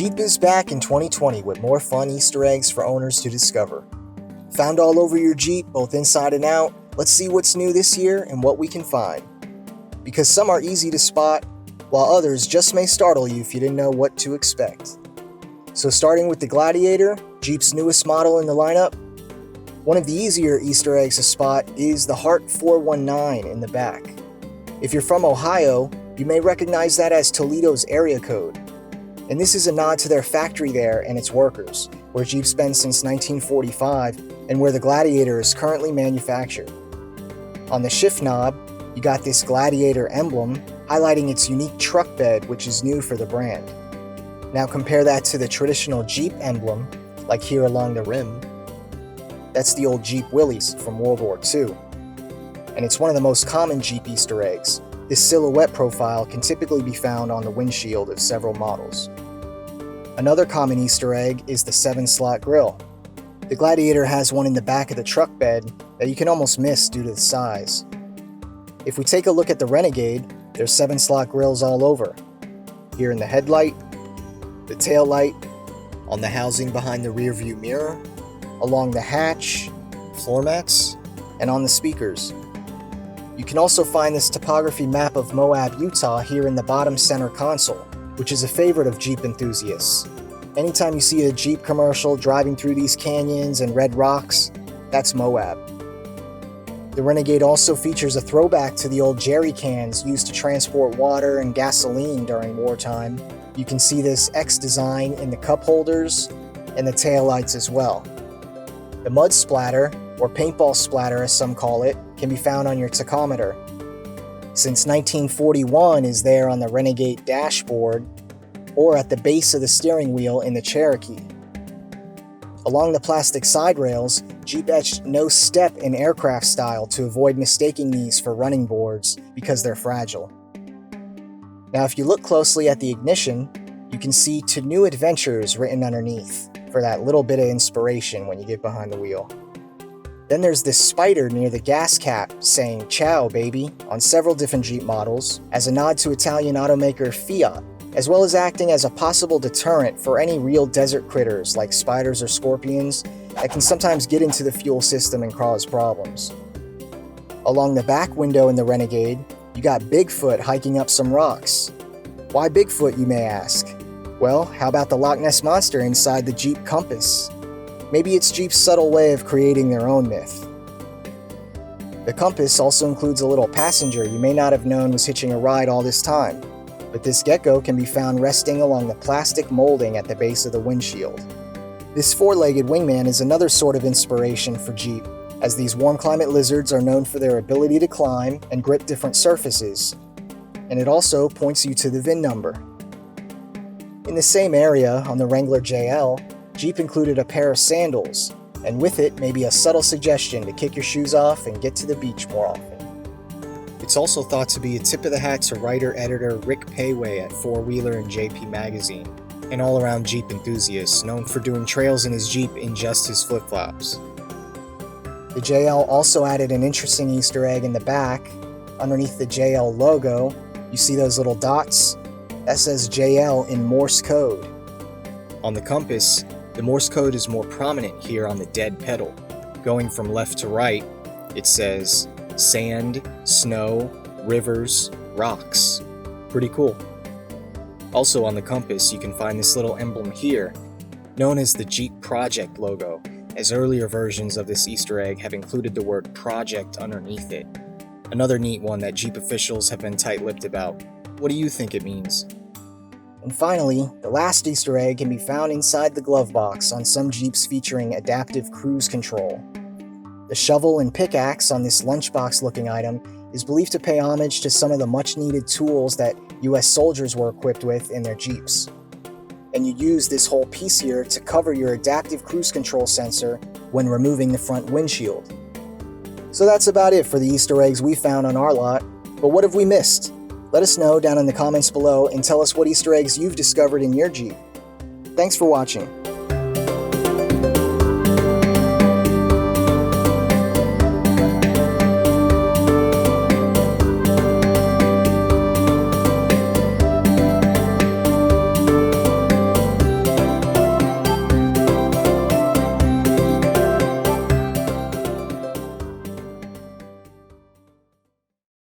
Jeep is back in 2020 with more fun Easter eggs for owners to discover. Found all over your Jeep, both inside and out, let's see what's new this year and what we can find. Because some are easy to spot, while others just may startle you if you didn't know what to expect. So starting with the Gladiator, Jeep's newest model in the lineup, one of the easier Easter eggs to spot is the Heart 419 in the back. If you're from Ohio, you may recognize that as Toledo's area code. And this is a nod to their factory there and its workers, where Jeep's been since 1945 and where the Gladiator is currently manufactured. On the shift knob, you got this Gladiator emblem highlighting its unique truck bed, which is new for the brand. Now compare that to the traditional Jeep emblem, like here along the rim. That's the old Jeep Willys from World War II. And it's one of the most common Jeep Easter eggs. This silhouette profile can typically be found on the windshield of several models. Another common Easter egg is the 7-slot grille. The Gladiator has one in the back of the truck bed that you can almost miss due to the size. If we take a look at the Renegade, there's 7-slot grills all over. Here in the headlight, the tail light, on the housing behind the rearview mirror, along the hatch, floor mats, and on the speakers. You can also find this topography map of Moab, Utah here in the bottom center console, which is a favorite of Jeep enthusiasts. Anytime you see a Jeep commercial driving through these canyons and red rocks, that's Moab. The Renegade also features a throwback to the old Jerrycans used to transport water and gasoline during wartime. You can see this X design in the cup holders and the taillights as well. The mud splatter, or paintball splatter as some call it, can be found on your tachometer. Since 1941 is there on the Renegade dashboard or at the base of the steering wheel in the Cherokee. Along the plastic side rails, Jeep etched no step in aircraft style to avoid mistaking these for running boards because they're fragile. Now if you look closely at the ignition, you can see "To New Adventures" written underneath for that little bit of inspiration when you get behind the wheel. Then there's this spider near the gas cap saying "Ciao, baby" on several different Jeep models as a nod to Italian automaker Fiat, as well as acting as a possible deterrent for any real desert critters like spiders or scorpions that can sometimes get into the fuel system and cause problems. Along the back window in the Renegade, you got Bigfoot hiking up some rocks. Why Bigfoot, you may ask? Well, how about the Loch Ness Monster inside the Jeep Compass? Maybe it's Jeep's subtle way of creating their own myth. The Compass also includes a little passenger you may not have known was hitching a ride all this time, but this Gecko can be found resting along the plastic molding at the base of the windshield. This four-legged wingman is another sort of inspiration for Jeep, as these warm climate lizards are known for their ability to climb and grip different surfaces, and it also points you to the VIN number. In the same area, on the Wrangler JL, Jeep included a pair of sandals, and with it maybe a subtle suggestion to kick your shoes off and get to the beach more often. It's also thought to be a tip of the hat to writer-editor Rick Payway at Four Wheeler and JP Magazine, an all-around Jeep enthusiast known for doing trails in his Jeep in just his flip-flops. The JL also added an interesting Easter egg in the back. Underneath the JL logo, you see those little dots? That says JL in Morse Code. On the Compass, the Morse Code is more prominent here on the dead pedal. Going from left to right, it says sand, snow, rivers, rocks. Pretty cool. Also on the Compass, you can find this little emblem here, known as the Jeep Project logo, as earlier versions of this Easter egg have included the word project underneath it. Another neat one that Jeep officials have been tight-lipped about. What do you think it means? And finally, the last Easter egg can be found inside the glove box on some Jeeps featuring adaptive cruise control. The shovel and pickaxe on this lunchbox-looking item is believed to pay homage to some of the much-needed tools that US soldiers were equipped with in their Jeeps. And you use this whole piece here to cover your adaptive cruise control sensor when removing the front windshield. So that's about it for the Easter eggs we found on our lot, but what have we missed? Let us know down in the comments below and tell us what Easter eggs you've discovered in your Jeep. Thanks for watching.